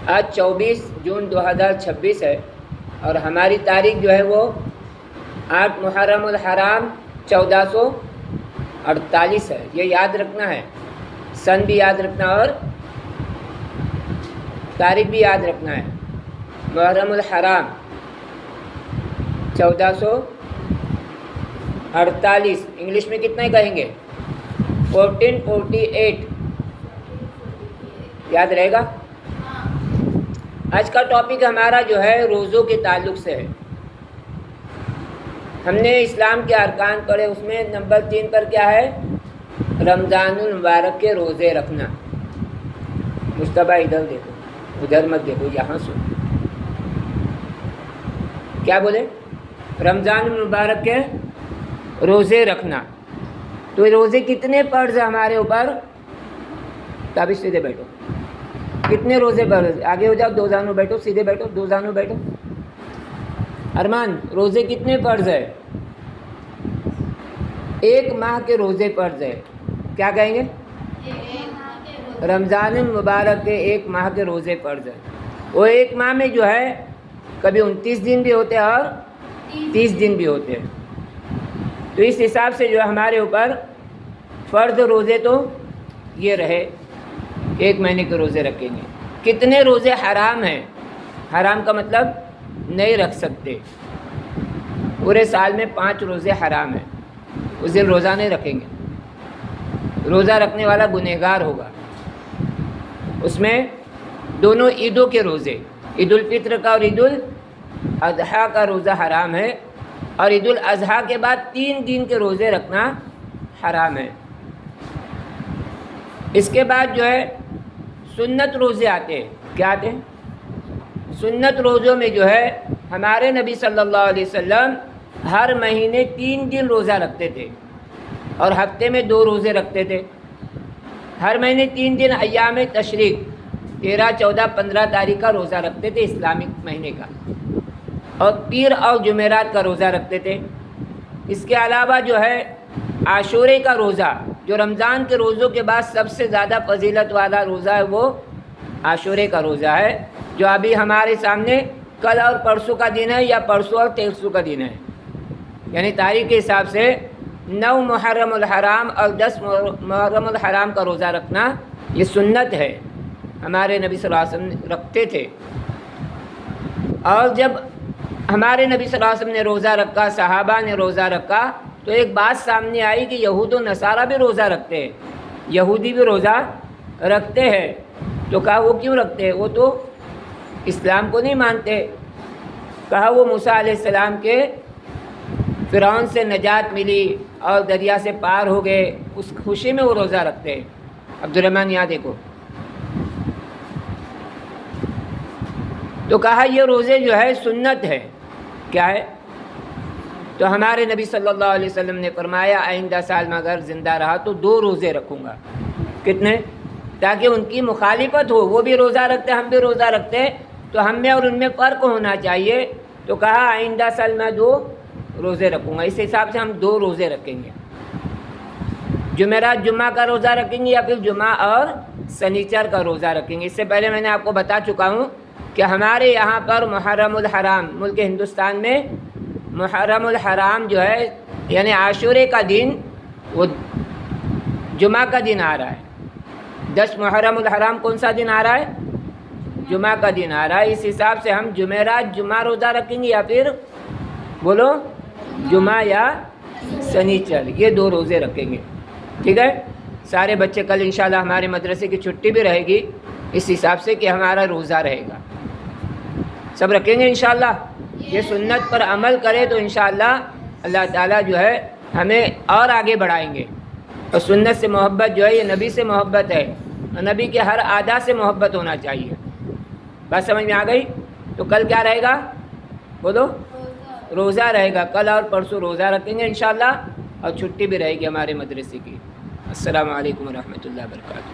آج 24 جون 2026 ہے اور ہماری تاریخ جو ہے وہ 8 محرم الحرام 1448 ہے. یہ یاد رکھنا ہے، سن بھی یاد رکھنا اور تاریخ بھی یاد رکھنا ہے. محرم الحرام 1448 انگلش میں کتنے کہیں گے؟ 1448 یاد رہے گا. آج کا ٹاپک ہمارا جو ہے روزوں کے تعلق سے ہے. ہم نے اسلام کے ارکان پڑھے، اس میں نمبر 3 پر کیا ہے؟ رمضان المبارک کے روزے رکھنا. مصطفیٰ ادھر دیکھو، ادھر مت دیکھو، یہاں سن. کیا بولے؟ رمضان المبارک کے روزے رکھنا. تو روزے کتنے فرض ہیں ہمارے اوپر؟ تابش سیدھے بیٹھو. کتنے روزے فرض؟ آگے ہو جاؤ، 2 زانو بیٹھو، سیدھے بیٹھو، 2 زانو بیٹھو. ارمان، روزے کتنے فرض ہے؟ 1 ماہ کے روزے فرض ہے. کیا کہیں گے؟ رمضان المبارک کے 1 ماہ کے روزے فرض ہے. وہ 1 ماہ میں جو ہے کبھی 29 دن بھی ہوتے ہیں اور 30 دن بھی ہوتے ہیں. تو اس حساب سے جو ہمارے اوپر فرض روزے تو یہ رہے، 1 مہینے کے روزے رکھیں گے. کتنے روزے حرام ہیں؟ حرام کا مطلب نہیں رکھ سکتے. پورے سال میں 5 روزے حرام ہیں، اس دن روزہ نہیں رکھیں گے. روزہ رکھنے والا گنہگار ہوگا. اس میں دونوں عیدوں کے روزے، عید الفطر کا اور عید الاضحیٰ کا روزہ حرام ہے، اور عید الاضحیٰ کے بعد 3 دن کے روزے رکھنا حرام ہے. اس کے بعد جو ہے سنت روزے آتے ہیں. کیا آتے ہیں؟ سنت روزوں میں جو ہے ہمارے نبی صلی اللہ علیہ وسلم ہر مہینے 3 دن روزہ رکھتے تھے اور ہفتے میں 2 روزے رکھتے تھے. ہر مہینے 3 دن ایام تشریق 13، 14، 15 تاریخ کا روزہ رکھتے تھے اسلامک مہینے کا، اور پیر اور جمعرات کا روزہ رکھتے تھے. اس کے علاوہ جو ہے عاشورے کا روزہ، جو رمضان کے روزوں کے بعد سب سے زیادہ فضیلت والا روزہ ہے، وہ عاشورے کا روزہ ہے، جو ابھی ہمارے سامنے کل اور پرسوں کا دن ہے، یا پرسوں اور تیسروں کا دن ہے. یعنی تاریخ کے حساب سے 9 محرم الحرام اور 10 محرم الحرام کا روزہ رکھنا یہ سنت ہے، ہمارے نبی صلی اللہ علیہ وسلم رکھتے تھے. اور جب ہمارے نبی صلی اللہ علیہ وسلم نے روزہ رکھا، صحابہ نے روزہ رکھا، تو ایک بات سامنے آئی کہ یہود و نصارہ بھی روزہ رکھتے ہیں، یہودی بھی روزہ رکھتے ہیں. تو کہا وہ کیوں رکھتے ہیں؟ وہ تو اسلام کو نہیں مانتے. کہا وہ موسیٰ علیہ السلام کے فرعون سے نجات ملی اور دریا سے پار ہو گئے، اس خوشی میں وہ روزہ رکھتے ہیں. عبدالرحمن یہاں دیکھو. تو کہا یہ روزے جو ہے سنت ہے. کیا ہے؟ تو ہمارے نبی صلی اللہ علیہ وسلم نے فرمایا آئندہ سال میں اگر زندہ رہا تو 2 روزے رکھوں گا. کتنے؟ تاکہ ان کی مخالفت ہو. وہ بھی روزہ رکھتے، ہم بھی روزہ رکھتے، تو ہم میں اور ان میں فرق ہونا چاہیے. تو کہا آئندہ سال میں 2 روزے رکھوں گا. اس حساب سے ہم 2 روزے رکھیں گے. جمعرات جمعہ کا روزہ رکھیں گے، یا پھر جمعہ اور سنیچر کا روزہ رکھیں گے. اس سے پہلے میں نے آپ کو بتا چکا ہوں کہ ہمارے یہاں پر محرم الحرام، ملک ہندوستان میں محرم الحرام جو ہے یعنی عاشورے کا دن وہ جمعہ کا دن آ رہا ہے. 10 محرم الحرام کون سا دن آ رہا ہے؟ جمعہ کا دن آ رہا ہے. اس حساب سے ہم جمعرات جمعہ روزہ رکھیں گے، یا پھر بولو جمعہ یا سنیچر، یہ 2 روزے رکھیں گے. ٹھیک ہے؟ سارے بچے کل انشاءاللہ ہمارے مدرسے کی چھٹی بھی رہے گی، اس حساب سے کہ ہمارا روزہ رہے گا. سب رکھیں گے انشاءاللہ. یہ سنت پر عمل کرے تو انشاءاللہ اللہ تعالیٰ جو ہے ہمیں اور آگے بڑھائیں گے. اور سنت سے محبت جو ہے یہ نبی سے محبت ہے، اور نبی کے ہر ادا سے محبت ہونا چاہیے. بات سمجھ میں آ گئی؟ تو کل کیا رہے گا؟ بولو. روزہ رہے گا. کل اور پرسوں روزہ رکھیں گے انشاءاللہ، اور چھٹی بھی رہے گی ہمارے مدرسے کی. السلام علیکم ورحمۃ اللہ وبرکاتہ.